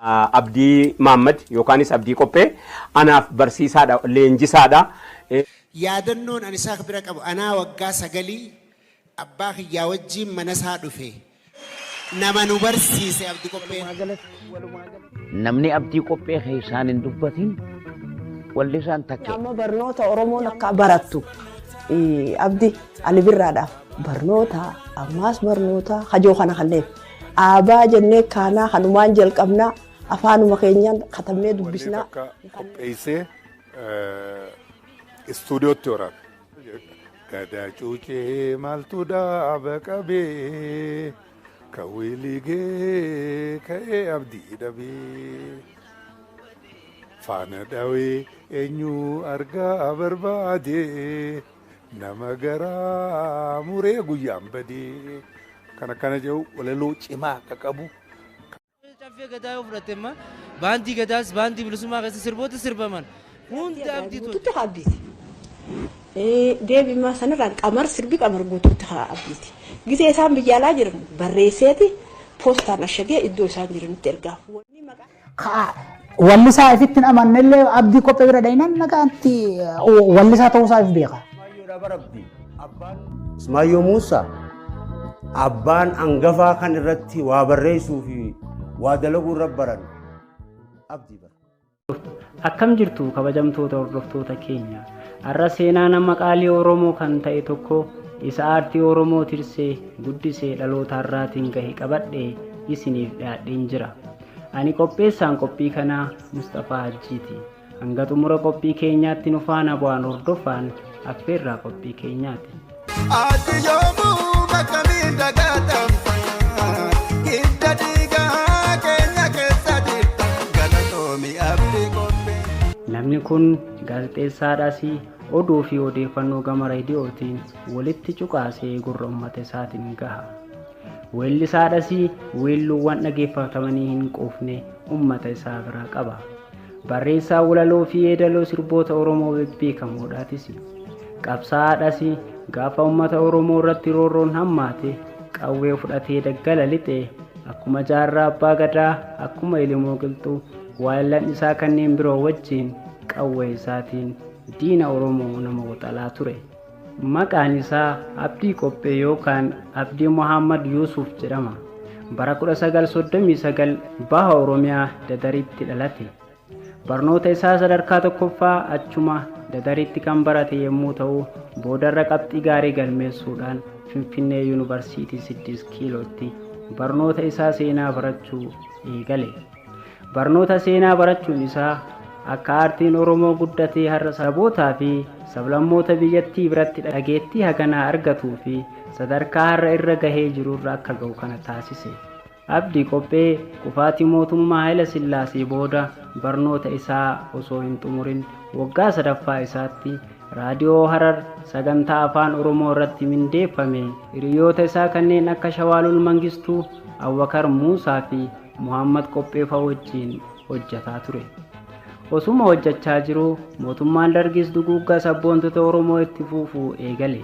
Abdii Mahammad yookaanis Abdii Qophee anaaf barsiisaadha, leenjisaadha. Yaadannoon ani isaa bira qabu anaa waggaa 9 abbaa kiyyaa wajjin mana isaa dhufe nama nu barsiise Abdii Qophee. Namni Abdii Qophee isaan hin dubbatin walli isaan takke. Amma barnoota Oromoon akka barattu Abdii Ali Birraadhaaf barnoota ammaas barnoota hajoo kana kalleef aabaa jennee kaanaa hanumaan jalqabnaa afaanuma keenyaan katabnee dubbisnaa. Qopheessee istuudiyootti waraab. Gadaa cuucee maaltu dhaaba qabee kawwiligee ka'ee abdii dhabee faana dhawee eenyu argaa barbaadee nama garaa muree guyyaan badee kana jedhu walaloo cimaa qaqqabu. Caffee gadaa yoo fudhatemma baandii gadaas baandii bilisummaa keessa sirboota sirbaman hundi abdii guutuutti abdiiti. Deebimaa sanarraan qamar sirbi qamar guutuutti abdiiti. Gisee isaan biyya alaa jiran barreesseeti poostaan ashagee iddoo isaan jiranitti ergaa. Wallisaa ifittiin amannellee Abdii Qophee bira dhayinan nagaatti wallisaa ta'uusaa if beeka. Ismaayyoo Muusaa abbaan angafaa kan irratti waa barreessuu fi waa dalaguu irra baran Abdii bara. Akkam jirtu kabajamtoota hordoftoota keenya. Har'a seenaa nama qaalii Oromoo kan ta'e tokko isa aartii Oromoo tirsee guddisee dhaloota har'aatiin gahe qabadhee isiniif dhiyaadheen jira. Ani qopheessaan qophii kanaa Mustafaa Hajjiiti. Hanga xumura qophii keenyaatti nu faana bu'aan hordofaan affeerraa qophii keenyaati. Namni kun gaazexeessaadhaas oduu fi odeeffannoo gama raadiyootiin walitti cuqaasee gurra uummata isaatiin gaha. Weellisaadhaas weelluuwwan dhageeffatamanii hin quufne uummata isaa biraa qaba. Barreessaa walaloo fi yeedaloo sirboota Oromoo beekamoodhaatis. Qabsaa'aadhaas gaafa uummata Oromoo irratti roorroon hammaate qawwee fudhatee daggala lixee akkuma jaarraa abbaa gadaa akkuma Ilimoo Qilxuu waayillan isaa kanneen biroo wajjin qawwee isaatiin diina Oromoo nama waxalaa ture. Maqaan isaa Abdii Qophee yookaan Abdii Muhammad Yusuf jedhama. Bara 1939 baha Oromiyaa Dadaritti dhalate. Barnoota isaa sadarkaa tokkoffaa achuma Dadaritti kan barate yommuu ta'u boodarra qabxii gaarii galmeessuudhaan Finfinnee Yuunivarsiitii 6 kiilootti barnoota isaa seenaa barachuu eegale. Barnoota seenaa barachuun isaa akka aartiin Oromoo guddatee har'a sabootaa fi sablammoota biyyattii biratti dhageettii haganaa argatuu fi sadarkaa har'a irra gahee jirurra akka ga'u kana taasise. Abdii Qophee kufaatii mootummaa Haayila Sillaasee booda barnoota isaa osoo hin xumurin waggaa 3ffaa isaatti raadiyoo Harar sagantaa afaan Oromoo irratti mindeeffame hiriyoota isaa kanneen akka Shawaalul Mangistuu, Awwakar Muusaa fi Muhammad Qophee fa'aa wajjin hojjetaa ture. Osuma hojjechaa jiru mootummaan Dargis duguuggaa sabboontota Oromoo itti fufuu eegale.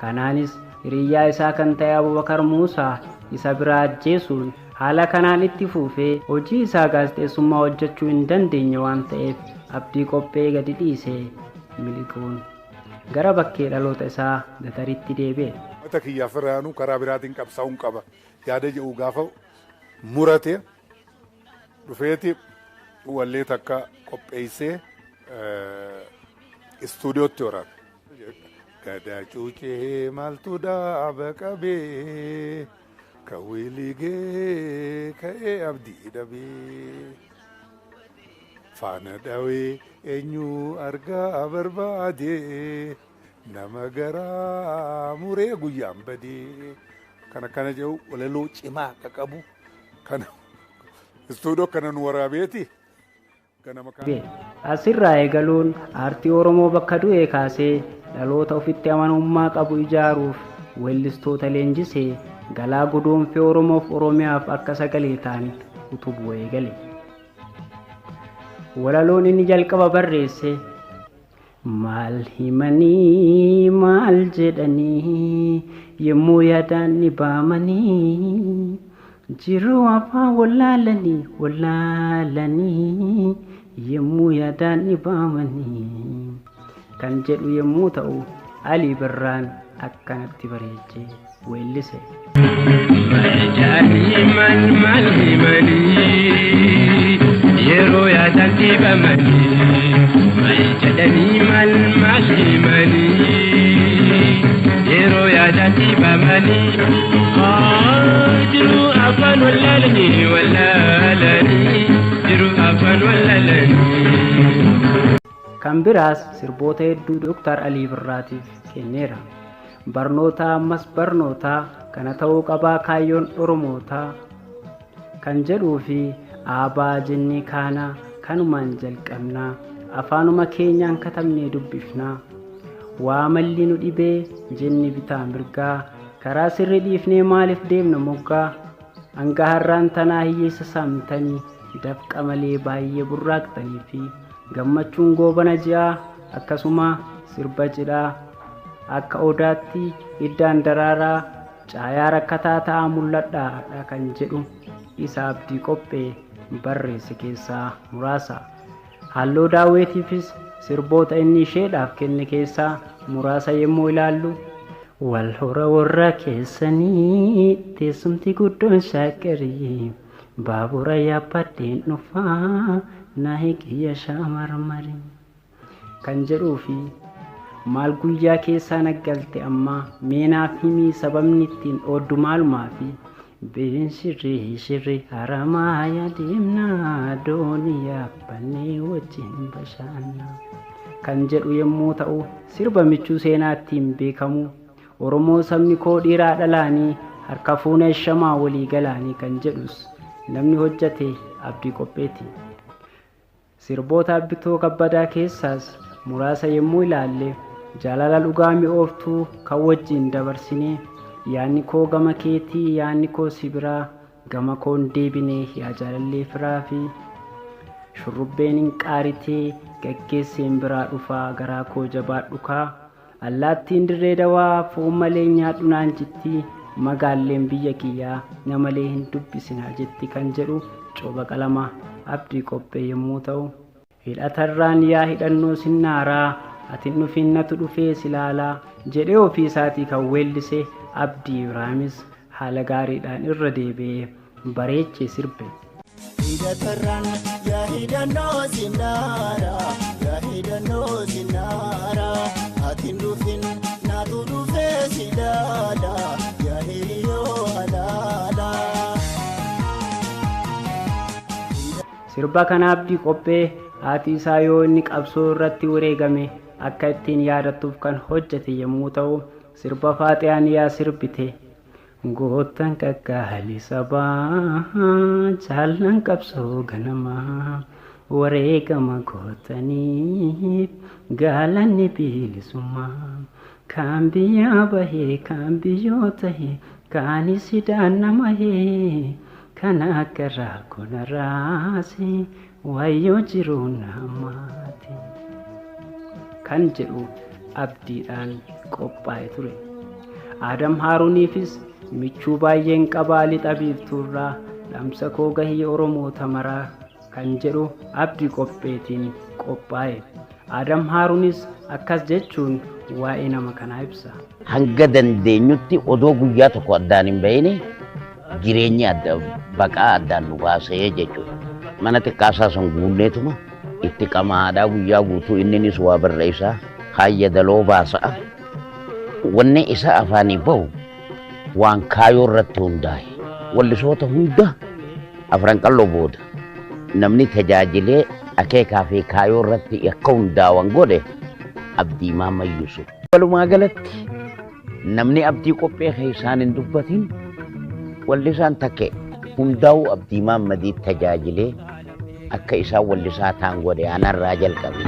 Kanaanis hiriyyaa isaa kan ta'e Abubakar Muusaa isa biraa ajjeesuun haala kanaan itti fufee hojii isaa gaazexeessummaa hojjechuu hin dandeenye waan ta'eef Abdii Qophee gadi dhiisee miliquun gara bakkee dhaloota isaa Dadaritti deebi'e. Mata kiyyaaf irraanuu karaa biraatiin qabsaa'uun qaba yaada jedhu gaafa murate dhufeeti wallee takka qopheessee istuudiyootti waraabe. Gadaa cuucee maaltu dhaaba qabee kawwiligee ka'ee abdii dhabee faana dhawee eenyu argaa barbaadee nama garaa muree guyyaan badee kana jedhu walaloo cimaa qaqqabu kana istuudiyoo kana nu waraabeeti. Asirraa eegaluun aartii Oromoo bakka du'ee kaasee dhaloota ofitti amanummaa qabu ijaaruuf weellistoota leenjisee galaa guduunfee Oromoof Oromiyaaf akka sagalee ta'an utubuu eegale. Walaloon inni jalqaba barreesse maal himanii maal jedhanii yommuu yaadaan ni baamanii jiru afaan wallaalanii yemmuu yaadaan dhibaamanii kan jedhu yemmuu ta'u Alii Birraan akkanatti bareechee weellise. Yeroo yaadaan dhibaamanii jedhanii maal himanii yeroo yaadaan dhibaamanii jiru afaan wallaalanii jiru afaan wallaalanii. Kan biraas sirboota hedduu Dr. Alii Birraatiif kenneera. Barnoota ammas barnoota kana ta'uu qabaa kaayyoon Oromootaa kan jedhuu fi aabaa jennee kaanaa kanumaan jalqabnaa afaanuma keenyaan katabnee dubbifnaa waa malli nu dhibee jennee bitaa mirgaa karaa sirrii dhiifnee maaliif deemna moggaa hanga har'aan tanaa hiyyeessa saamtanii dafqa malee baay'ee burraaqxanii fi gammachuun goobana ji'aa akkasuma sirba cidhaa akka odaatti iddaan daraaraa caayaa rakkataa ta'aa mul'adhaadha kan jedhu isa Abdii Qophee barreesse keessaa muraasa. Halloo Daawwitiifis sirboota inni isheedhaaf kenne keessaa muraasa yemmuu ilaallu wal hora warra keessanii teessumti guddoon shaakkarii baabura yaabbadheen dhufaa na hiqiyya shaamarmari kan jedhuu fi maal guyyaa keessaa naggalte amma meenaaf himii sababni ittiin ooddu maalumaa fi Bin shirri haramaya deemnaa doonii yaabbannee wajjin bashaannaa kan jedhu yemmuu ta'u sirba michuu seenaa ittiin beekamu Oromoo sabni koo dhiiraa dhalaanii harka fuuna shamaa walii galaanii kan jedhus namni hojjate Abdii Qopheeti. Sirboota Abbitoo Kabbadaa keessaas muraasa yemmuu ilaalle jaalala dhugaa mi'ooftuu kan wajjin dabarsinee yaanni koo gama keetii yaanni koo sibiraa gama koon deebinee yaa jaalallee firaa fi shurrubbeen hin qaaritee gaggeesseen biraa dhufaa garaa koo jabaadhukaa allaattiin dirree dawaa foon malee nyaadhu naan jetti magaalleen biyya kiyyaa namalee hin dubbisinaa jetti kan jedhu cooba qalama Abdii Qophee yemmuu ta'u hidhatarraan yaa hidhannoo sinnaaraa ati dhufinnatu dhufee silaalaa jedhee ofii isaatii kan weellise Abdii Biraamis haala gaariidhaan irra deebi'ee bareechee sirbe. Hidhatarraan yaa hidhannoo sinnaaraa yaa hidhannoo sinnaaraa ati dhufin naatu dhufee silaalaa yaa hiriyyoo halaalaa. Sirba kana Abdii Qophee haati isaa yoo inni qabsoo irratti wareegame akka ittiin yaadattuuf kan hojjete yemmuu ta'u sirba Faaxiyaan yaa sirbite gootan qaqqaalii sabaa jaallan qabsoo ganamaa wareegama gootaniif gaalanni bilisummaa kaan biyyaa bahee kaan biyyoo tahee kaanis hidhaan namahee kan akka raakona raase wayyoo jiruu namaati kan jedhu abdiidhaan qophaa'e ture. Adam Haaruuniifis michuu baay'een qabaa lixa biiftuurraa dhamsa koo gahii Oromoota maraa kan jedhu Abdii Qopheetiin qophaa'e. Adam Haaruunis akkas jechuun waa'ee nama kanaa ibsa. Hanga dandeenyutti odoo guyyaa tokko addaan hin bahine jireenya baqaa addaan nu baasee jechuudha. Mana xiqqaasaa san guunneetuma itti qamaadhaa guyyaa guutuu inninis waa barreessaa hayya daloo baasa'a. Wanni isa afaanii bahu waan kaayoo irratti hundaa'e wallisoota hunda afran qalloo booda namni tajaajilee akeekaa fi kaayoo irratti akka hundaa'an godhe Abdii Maamman Yusuf. Walumaa galatti namni Abdii Qophee isaan hin dubbatin wallisaan takke hundaa'u Abdii Maammadii tajaajilee akka isaan wallisaa ta'an godhe anarraa jalqabe.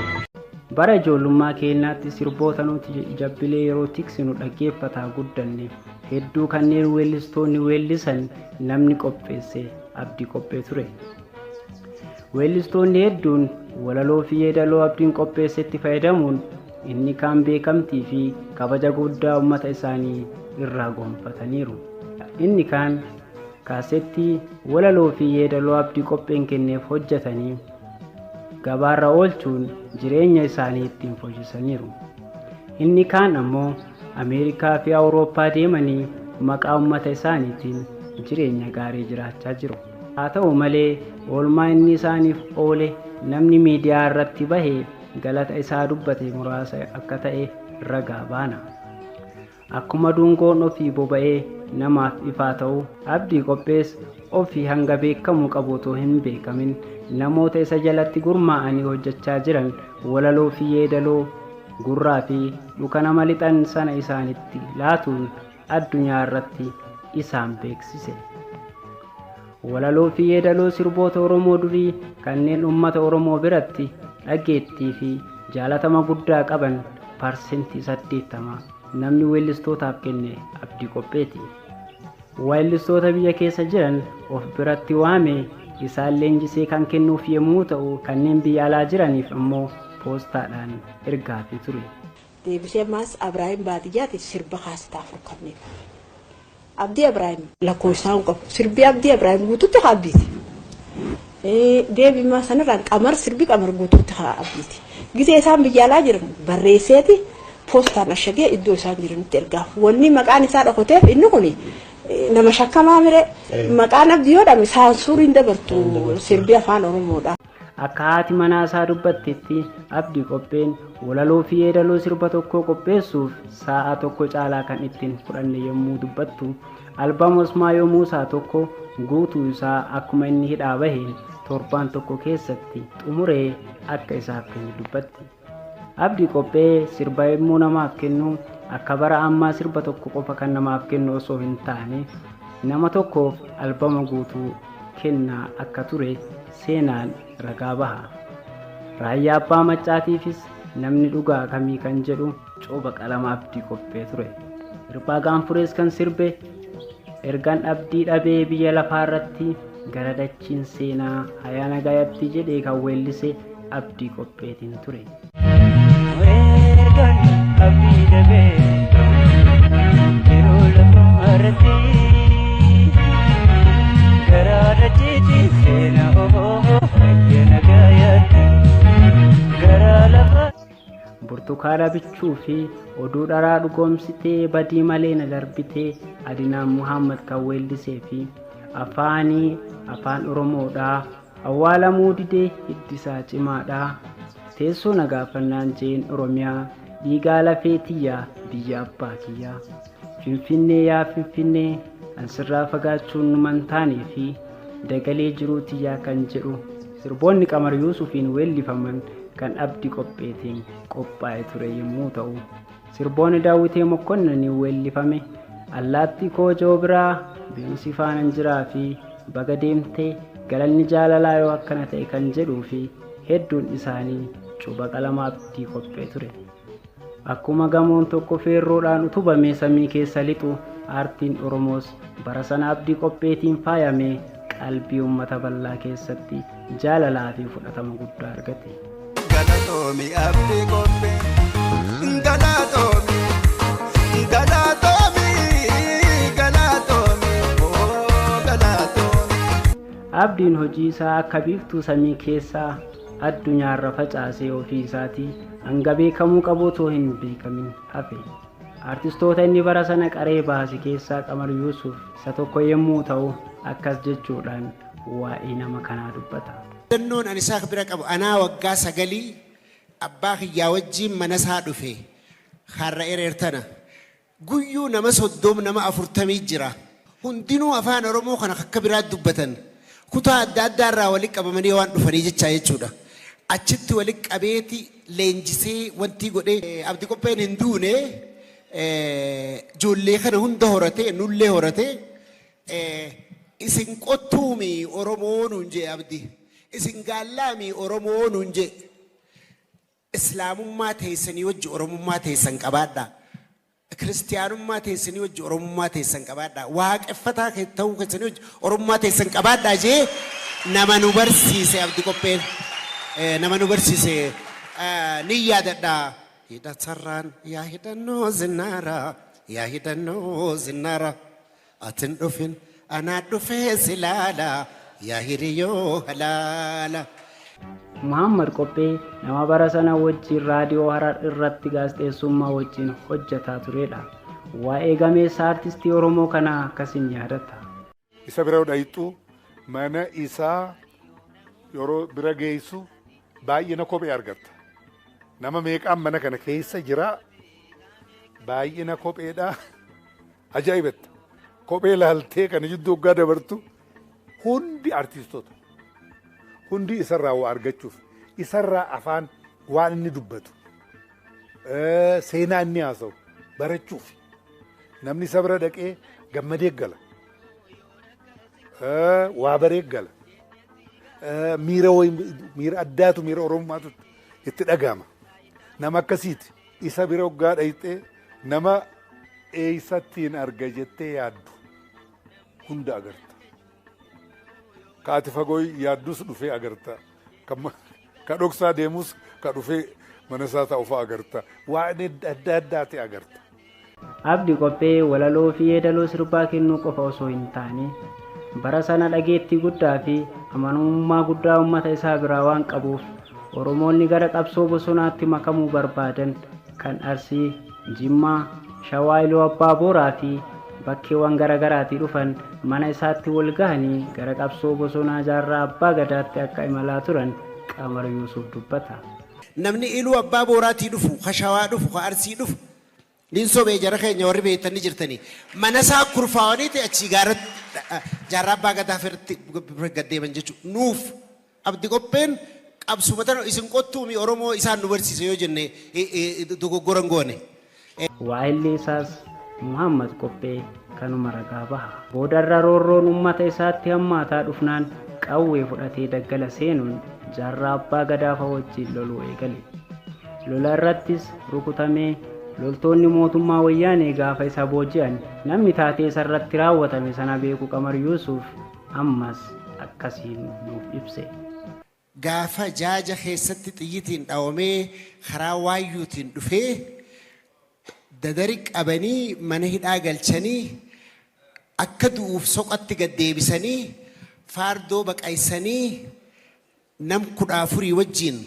Bara ijoollummaa keenyaatti sirboota nuti jabbilee yeroo tiksinu dhaggeeffataa guddanne hedduu kanneen weellistoonni weellisan namni qopheesse Abdii Qophee ture. Weellistoonni hedduun walaloo fi yeedaloo Abdiin qopheessetti fayyadamuun inni kaan beekamtii fi kabaja guddaa uummata isaanii irraa gonfataniiru. Inni kaan kaasettii walaloo fi yeedaloo abdii qopheen kenneef hojjetanii gabaarra oolchuun jireenya isaanii ittiin fooyyessaniiru. Inni kaan ammoo Ameerikaa fi Awurooppaa deemanii maqaa uummata isaaniitiin jireenya gaarii jiraachaa jiru. Haa ta'u malee oolmaa inni isaaniif oole namni miidiyaa irratti bahee galata isaa dubbate muraasa akka ta'e ragaa baana. Akkuma dungoon ofii boba'ee namaaf ifaa ta'u abdii qophees ofii hanga beekamuu qabu otoo hin beekamin namoota isa jalatti gurmaa'anii hojjechaa jiran walaloo fi yeedaloo gurraa fi luka nama lixan sana isaanitti laatuun addunyaa irratti isaan beeksise. Walaloo fi yeedaloo sirboota Oromoo durii kanneen uummata Oromoo biratti dhageettii fi jaalatama guddaa qaban parsentii 80 namni weellistootaaf kenne abdii qopheeti. Weellistoota biyya keessa jiran of biratti waame isaan leenjisee kan kennuuf yommuu ta'u kanneen biyya alaa jiraniif ammoo poostaadhaan ergaafii ture. Deebisee maas Abrahaam baadiyyaatti sirba kaasitaaf rukkanne. Abdii Abrahaam lakkoofsaan qabu sirbi abdii Abrahaam guutuutti abdiiti. Deebii maa sanarraan qamar sirbi qamar guutuutti abdiiti. Gisee isaan biyya alaa jiran barreesseeti poostaan ashagee iddoo isaan jiranitti ergaaf. Wanni maqaan isaa dhokoteef inni kun nama shakkamaa mire maqaan abdii yoo dhame saansuuriin dabartu sirbi afaan Oromoodha. Akka haati manaa isaa dubbattetti abdii qopheen walaloo fi yeedaloo sirba tokko qopheessuuf sa'a tokko caalaa kan ittiin fudhanne yommuu dubbattu albaama Osmaayoo Muusaa tokko guutuu isaa akkuma inni hidhaa baheen torbaan tokko keessatti xumuree akka isaaf kennu dubbatti. Abdii qophee sirba yommuu namaaf kennu akka bara ammaa sirba tokko qofa kan namaaf kennu osoo hin taane nama tokkoof albaama guutuu kennaa akka ture seenaan ragaa baha. Raayyaa abbaa maccaatiifis namni dhugaa kamii kan jedhu cooba qalama abdii qophee ture. Hirphaa gaanfurees kan sirbe ergaan abdii dhabee biyya lafaa irratti gara dachiin seenaa hayaana gaayatti jedhee kan weellise abdii qopheetiin ture. Abdii dhabee yeroo lafaa irratti gara dachiin seenaa hayaana gaayatti gara lafaa. Burtukaana bichuu fi oduu dharaa dhugoomsitee badii malee na darbitee Adinaan Muhammad kan weellisee fi afaan Oromoodhaa awwaalamuu didee hiddisaa cimaadhaa teessoo nagaafannaan jeen Oromiyaa dhiigaa lafee tiyyaa biyya abbaa kiyyaa Finfinnee yaa Finfinnee ansirraa fagaachuun numan taanee fi dagalee jiruu tiyyaa kan jedhu sirboonni Qamar Yuusufiin weellifaman kan abdii qopheetiin qophaa'e ture yommuu ta'u sirboonni Daawitee Mokkonnanii weellifame allaattii koojoo biraa bineensi faanan jiraa fi baga deemtee galanni jaalalaa yoo akkana ta'e kan jedhuu fi hedduun isaanii cuba qalama abdii qophee ture. Akkuma gamoon tokko feerroodhaan utubamee samii keessa lixu aartiin Oromoos bara sana abdii qopheetiin faayamee qalbii uummata bal'aa keessatti jaalalaa fi fudhatama guddaa argate. Galatoomi abdii qophee galatoomi abdiin hojii isaa akka biiftuu samii keessaa addunyaarra facaasee ofii isaatii hanga beekamuu qabu otoo hin beekamin hafe. Artistoota inni bara sana qaree baase keessaa Qamar Yuusuf isa tokko yommuu ta'u akkas jechuudhaan waa'ee nama kanaa dubbata. Dannoon ani isaa bira qabu anaa waggaa 9 abbaa kiyyaa wajjiin mana isaa dhufe har'a ereertana guyyuu nama 30 nama 40 jira hundinuu afaan Oromoo kana akka biraatti dubbatan kutaa adda addaa irraa walitti qabamanii waan dhufanii jechaa jechuudha. Achitti walitti qabeeti leenjisee wanti godhee abdii qopheen hin duune ijoollee kana hunda horatee nullee horatee isin qottuumi Oromoo nuun jee abdii. Isin gallaami Oromoo nuun jee islaamummaa teessanii wajji Oromummaa teessan qabaadha. Kiristiyaanummaa teessanii wajji Oromummaa teessan qabaadha. Waaqeffataa ta'uu keessanii wajji Oromummaa teessan qabaadha jee nama nu barsiise abdii qopheen nama nu barsiise ni yaadadha. Hidhatarraan yaa hidhannoo zinnaara yaa hidhannoo zinnaara atin dhufin anaa dhufee silaala yaa hiriyoo halaala. Muhammad Qophee nama bara sana wajjin raadiyoo Harar irratti gaazexeessummaa wajjin hojjetaa turedha. Waa'ee gameessa artistii Oromoo kanaa akkasiin yaadata. Isa bira dhayxu mana isaa yeroo bira geessu baay'ina kophee argatta. Nama meeqaan mana kana keessa jira baay'ina kopheedha. Ajaa'ibetta. Kophee laaltee kana jidduu waggaa dabartu hundi artistoota. Hundi isarraa waa argachuuf isarraa afaan waan inni dubbatu seenaa inni haasa'u barachuuf namni isa bira dhaqee gammadee gala waa baree gala miira addaatu miira oromummaatu itti dhagahama nama akkasiiti isa bira waggaa dhayxee nama eessattiin arga jettee yaaddu hunda agarta. Kaati fagoo yaaddus dhufee agarta. Ka dhoksaa deemus ka dhufee mana isaa ta'uuf agarta. Waan adda addaati agarta. Abdii Qophee walaloo fi yeedaloo sirbaa kennuu qofa osoo hin taane bara sana dhageettii guddaa fi amanamummaa guddaa uummata isaa biraa waan qabuuf Oromoonni gara qabsoo bosonaatti makamuu barbaadan kan Arsii, Jimmaa, Shawaa Iluu Abbaa Booraa fi bakkeewwan garaagaraatii dhufan mana isaatti wal gahanii gara qabsoo bosonaa jaarraa abbaa gadaatti akka imalaa turan Qamar Yuusuf dubbata. Namni Iluu Abbaa Booraatii dhufu, ka Shawaa dhufu, ka Arsii dhufu niin sobee jara keenya warri beektanii jirtanii mana isaa kurfaawanii ta'e achii jaarraa abbaa gadaa firratti gaddeeman jechuudha. Nuuf Abdii Qopheen qabsumatan isin qottuumi Oromoo isaan nu barsiise yoo jenne dogoggoran goone. Waa'illee isaas Muhammad Qophee kanuma ragaa baha. Boodarra roorroon uummata isaatti hammaataa dhufnaan qawwee fudhatee daggala seenuun jaarraa abbaa gadaa wajjin loluu eegale. Lola irrattis rukutamee loltoonni mootummaa wayyaanee gaafa isa booji'an namni taatee isarratti raawwatame sana beeku Qamar Yuusuf ammas akkasiin nuuf ibse. Gaafa jaaja keessatti xiyyitiin dhaawamee karaa waayyuutiin dhufee dadari qabanii mana hidhaa galchanii akka du'uuf soqatti gaddeebisanii faardoo baqaysanii nam 14 wajjin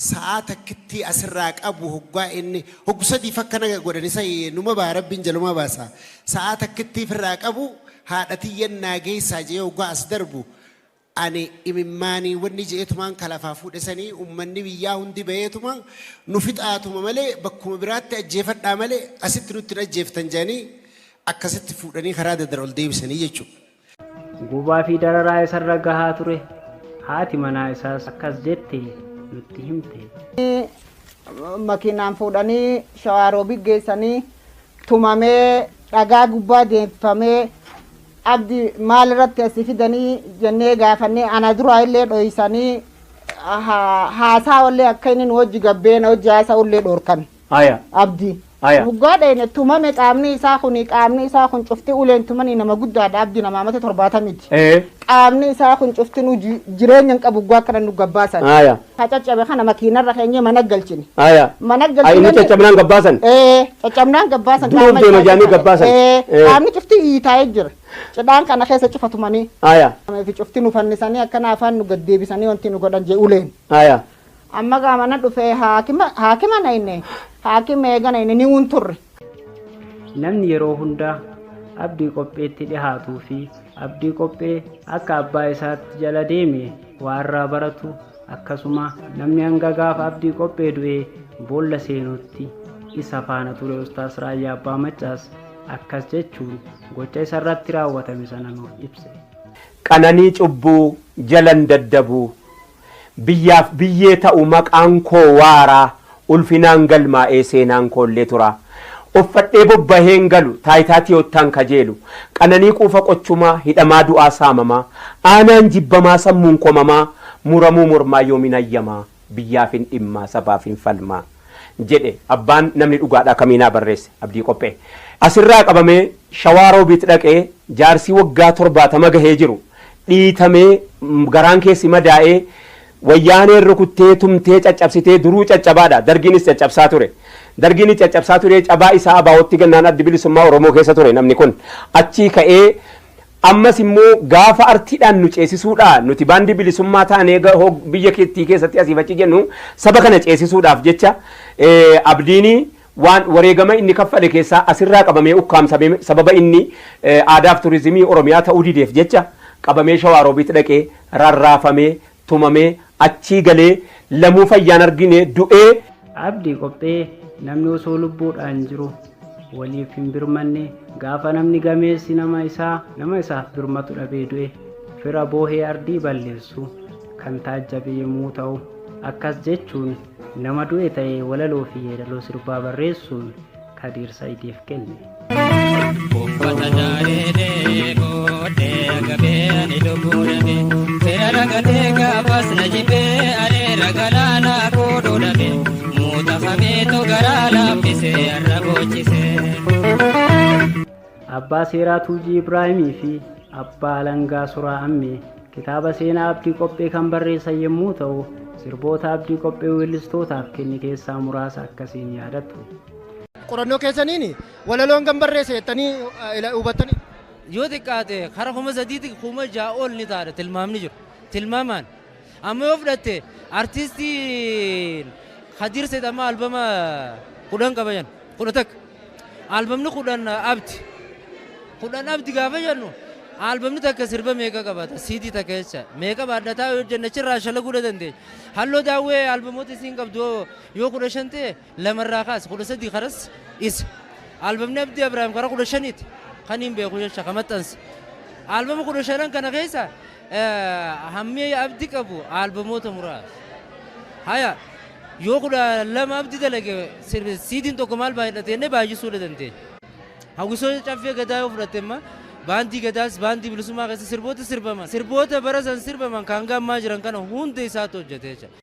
sa'a takkitti asirraa qabu hoggaa inni hoggu sadii fakkana godhanisa numa baa rabbiin jaluma baasa sa'a takkitti firraa qabu haadhatiyyan naageessaa jee hoggaa as darbu ani imimmaanii wanni jeetumaan kalafaa fuudhesanii ummanni biyyaa hundi bayeetuma nu fixaatuma malee bakkuma biraatti ajjeefadhaa malee asitti nutti ajjeeftan jedhanii akkasitti fuudhanii karaa daddara ol deebisanii jechuudha. Gubaa fi dararaa isarra gahaa ture haati manaa isaas akkas jette nutti himte. Makiinaan fuudhanii Shawaaroobii geessanii tumamee dhagaa gubbaa deemfamee Abdi maal irratti asii fidanii jennee gaafannee ana duraa illee dhoysanii haasaa illee akka inni hojii gabbeena hojii haasaa illee dhorkan. Abdi. Waggaa dheene tumame qaamni isaa kun cufti uleen tumanii nama guddaadha Abdi nama amata 70. Qaamni isaa kun cufti nu jireenya qabu waggaa akkana nu gabbaasan. Caccabe kana makiinarra keenya mana galchine. Mana galchine. Inni caccabnaan gabbaasan. Caccabnaan gabbaasan. Duruuf deema jaanii gabbaasan. Qaamni cufti iitaa'ee jira. Cidhaan kana keessa cufatumanii. Fi cufti nu fannisanii akkana afaan nu gaddeebisanii wanti nu godhan jee uleen. Amma gaamana dhufee haakima na inni. Haakima eegana inni ni unturre. Namni yeroo hundaa Abdii Qopheetti dhihaatuu fi Abdii Qophee akka abbaa isaatti jala deeme waarraa baratu akkasuma namni hanga gaafa Abdii Qophee du'ee boolla seenutti isa faana ture Ustaas Raayyaa Abbaa Maccaas akkas jechuun gocha isarratti raawwatame sana nuuf ibse. Qananii cubbuu jalan daddabuu biyyaaf biyyee ta'u maqaan koo waaraa ulfinaan galmaa'ee seenaan koollee tura. Uffadhee bobbaheen galu taayitaatii ottaan kajeelu qananii quufa qochumaa hidhamaa du'aa saamamaa aanaan jibbamaa sammuun komamaa muramuu mormaa yoomin ayyamaa biyyaaf hin dhimmaa sabaaf hin falmaa jedhe abbaan namni dhugaadhaa kamiinaa barreesse Abdii Qophee. Asirraa qabamee Shawaaroobiitti dhaqee jaarsii waggaa 70 gahee jiru dhiitamee garaan keessi madaa'ee wayyaaneen rukuttee tumtee caccabsitee duruu caccabaadha dargiinis caccabsaa ture. Dargiin caccabsaa ture cabaa isaa abaawootti gannaan addi bilisummaa Oromoo keessa ture namni kun achii ka'ee ammas immoo gaafa artiidhaan nu ceesisuudha nuti baandii bilisummaa taanee biyya keettii keessatti asii fachi jennu saba kana ceesisuudhaaf jecha abdiini waan wareegama inni kaffale keessaa asirraa qabamee ukkaamsamee sababa inni aadaaf turizimii oromiyaa ta'uu dideef jecha qabamee Shawaarobiitti dhaqee rarraafamee tumamee achii galee lamuu fayyaan argine du'ee. Abdii Qophee namni osoo lubbuudhaan jiru waliif hin birmanne gaafa namni gameessi nama isaaf birmatu dhabee du'e fira boohee ardii balleessu kan taajjabe yommuu ta'u akkas jechuun nama du'e ta'ee walaloo fi yeedaloo sirbaa barreessuun Kadiir Sa'idiif kenne. Uffata daaree boodee gabee ni lubbuudhabe fira ragatee gaafas na jibee areera galaanaa koodhoodhabe muuta fameetu garaa laaffisee arra boochise. Abbaa seeraa Tuujii Ibraahimii fi abbaa Alangaa Suraa Ammee kitaaba seenaa Abdii Qophee kan barreessan yommuu ta'u sirboota Abdii Qophee weellistootaaf kenne keessaa muraasa akkasiin yaadatu. Qorannoo keessaniin walaloon kan barreesse jettanii hubattanii? Yoo xiqqaate kara 3,600 ol ni ta'a tilmaamni jiru. Tilmaamaan amma yoo fudhatte artistiin Kadiir Sa'iid amma albama 10 qabayan 10 takka albamni 10 abdi gaafa jennu albamni takka sirba meeqa qabata CD takka jecha meeqa baadhataa yoo jenna chirraa shala guddaa dandeenya halloo daawwee albamoota isiin qabdu yoo 15 ta'e lamarraa kaas 13 karas isa albamni Abdii Abrahaam kara 15ti kan hin beeku jecha kamaxxansa albama 15 kana keessa hammee abdi qabu albamoota muraasa haya yoo 12 abdi dalage CD'n tokko maal baay'atee ne baay'isuu dandeenya hawwisoo caffee gadaa yoo fudhatte baandii gadaas baandii bilisummaa keessa sirboota sirbaman sirboota barasan sirbaman kan gammaa jiran kana hunda isaatu hojjetee jira.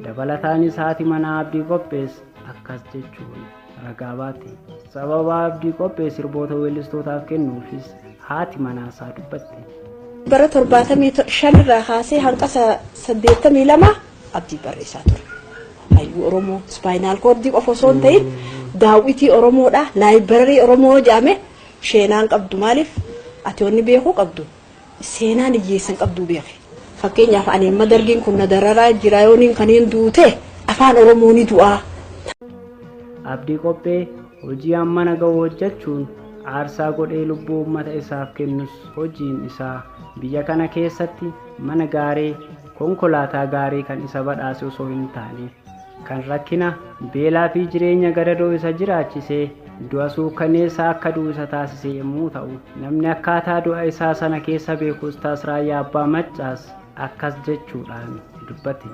Dabalataanis haati manaa Abdii Qophees akkas jechuun ragaa baate sababa Abdii Qophee sirboota weellistootaaf kennuufis haati manaa isaa dubbatte. Bara 75 irraa kaasee hanga 82 Abdii barreessaa ture. Hayyuu Oromoo Spinal Cord qofa osoo hin ta'in daawwitii Oromoodha laayibrarii Oromoo jedhame sheenaan qabdu maaliif ati onni beekuu qabdu seenaan hiyyeessan qabdu beeke fakkeenyaaf ani amma dargiin kun na dararaa jira yooniin kaniin duute afaan Oromoo ni du'aa. Abdii Qophee hojii amma naga'u hojjechuun aarsaa godhee lubbuu uummata isaaf kennus hojiin isaa biyya kana keessatti mana gaarii konkolaataa gaarii kan isa badhaase osoo hin taane kan rakkina beelaa fi jireenya gadadoo isa jiraachisee du'a suukkaneessaa akka du'u isa taasise yommuu ta'u namni akkaataa du'a isaa sana keessa beekus taas Raayyaa Abbaa Maccaas akkas jechuudhaan dubbate.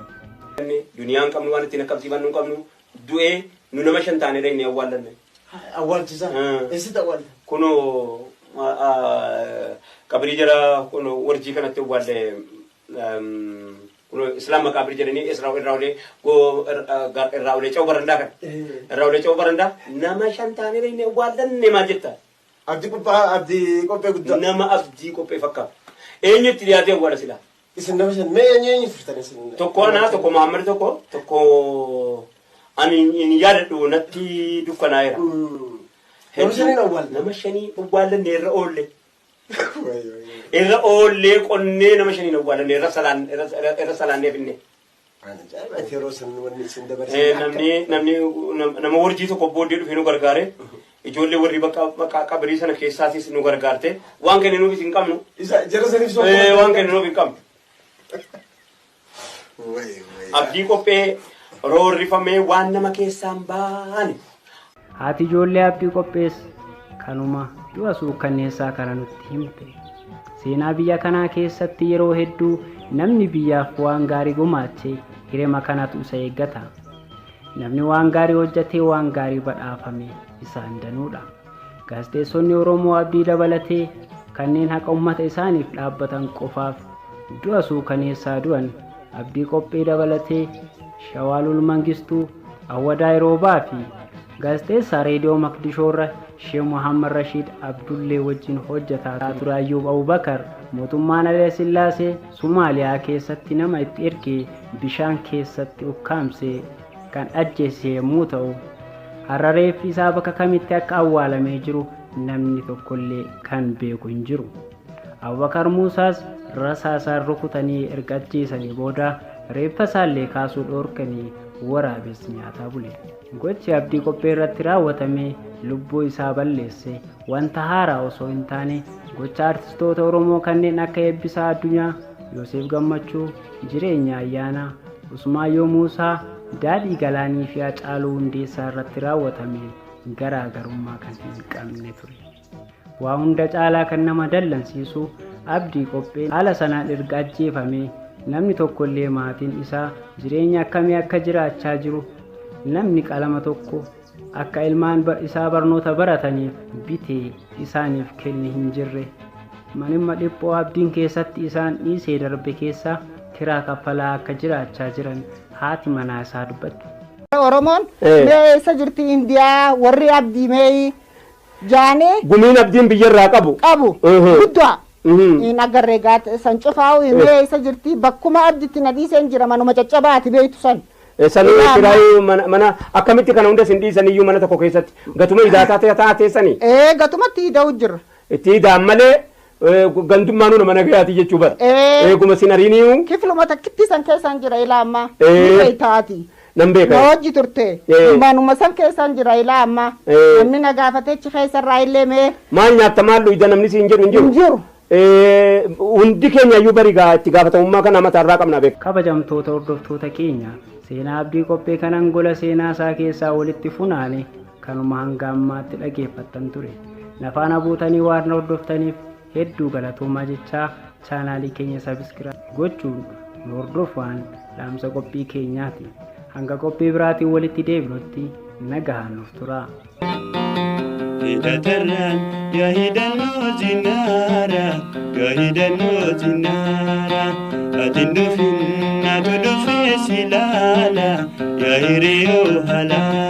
Duniyaan qabnu waan ittiin akkabsiifannu hin qabnu du'ee nu nama 5 taanee inni awwaallanne. Awwaalchisaa eessitti awwaalle? Kunoo qabrii jara kunoo warjii kanatti awwaalle Islam makabir jedhanii irraa olee ca'uu barandaa kan irraa olee ca'uu barandaa nama 5 taanee inni awwaallanne maal jetta? Abdii Qophee guddaa. Nama Abdii Qophee fakkaata. Eenyutti dhiyaatee awwaala silaa? Isin nama 5 mee eenyu turtanii isin? Tokko anaa tokko Muhammad tokko ani hin yaadadhu natti dukkanaa'eera. Nama 5 awwaalle? Nama 5 awwaallanne irra oolle. Irra oollee qonnee nama 5 awwaalanne irra salaannee finne. Nama warjii tokko booddee dhufee nu gargaare ijoollee warri bakka qabrii sana keessaatis nu gargaarte waan kenninuuf hin qabnu. Waan kenninuuf hin qabnu. Abdii Qophee roorrifamee waan nama keessaan baane. Haati ijoollee Abdii Qophees kanuma du'a suukkanneessaa kana nutti himte. Seenaa biyya kanaa keessatti yeroo hedduu namni biyyaaf waan gaarii gumaachee hirema kanatu isa eeggata. Namni waan gaarii hojjetee waan gaarii badhaafame isaan danuudha. Gaazexeessonni Oromoo Abdii dabalatee kanneen haqa uummata isaaniif dhaabbatan qofaaf du'a suukkanneessaa du'an Abdii Qophee dabalatee Shawaalul Mangistuu, Awwadaa Roobaa fi gaazexeessaa reediyoo Maqdishoorra Sheekh Muhammad Rashid Abdullee wajjin hojjetaa ture Ayyuub Abubakar mootummaan Haile Sillaasee Somaaliyaa keessatti nama itti ergee bishaan keessatti ukkaamsee kan ajjeese yommuu ta'u har'a reeffi isaa bakka kamitti akka awwaalamee jiru namni tokkollee kan beeku hin jiru. Abubakar Muusaas rasaasaan rukutanii erga ajjeesanii booda reeffa isaallee kaasuu dhoorkanii waraabessi nyaataa bule. Gochi Abdii Qophee irratti raawwatame lubbuu isaa balleesse wanta haaraa osoo hin taane gocha artistoota Oromoo kanneen akka Eebbisaa Addunyaa, Yoosef Gammachuu, Jireenya Ayyaanaa, Usmaayyoo Muusaa, Daadhii Galaanii fi Hacaaluu Hundeessaa irratti raawwatame garaagarummaa kan hin qabne ture. Waa hunda caalaa kan nama dallansiisu Abdii Qophee haala sanaan erga ajjeefame namni tokkollee maatiin isaa jireenya akkamii akka jiraachaa jiru namni qalama tokko akka ilmaan isaa barnoota barataniif bitee isaaniif kenne hin jirre manimma dhiphoo abdiin keessatti isaan dhiisee darbe keessa kiraa kaffalaa akka jiraachaa jiran haati manaa isaa dubbatti. Oromoon mee isa jirti Indiyaa warri abdii mee jaanee gumiin abdiin biyyarraa qabu guddaa in agarree gaate san cufaa'u mee isa jirti bakkuma abditti na dhiiseen jira manuma caccabaati beeytu san. Sanuu firaayu mana akkamitti kana hunda sin dhiisaniyyuu mana tokko keessatti gatuma idaataa taateessanii. Gatumatti ida'u jira. Itti ida'an malee gandummaanuu nama nagayaati jechuu bara. Eeguma sin ariiniyu. Kifluma takkitti san keessaan jira ilaa ammaa. Ni taati. Nan beeka. Na hojii turte. Manuma san keessaan jira ilaa ammaa. Namni na gaafatee achi keessarraa illee mee. Maal nyaatta maal dhuyda namni siin jedhu hin jiru. Hin jiru. Hundi keenya iyyuu barigaa itti gaafatamummaa kana mataarraa qabna beeka. Kabajamtoota hordoftoota keenya seenaa Abdii Qophee kanan gola seenaa isaa keessaa walitti funaane kanuma hanga ammaatti dhageeffattan ture. Nafaana buutanii waan hordoftaniif hedduu galatoomaa jechaa chaanaalii keenya sabiskiraayib gochuun nu hordofaan dhaamsa qophii keenyaati. Hanga qophii biraatiin walitti deebinutti nagahaan nuuf turaa. Hidhatarraan yaa hidhannoo zinaara yaa hidhannoo zinaara atiin dhufin naatu dhufee si laala yaa hiriyoo halaa.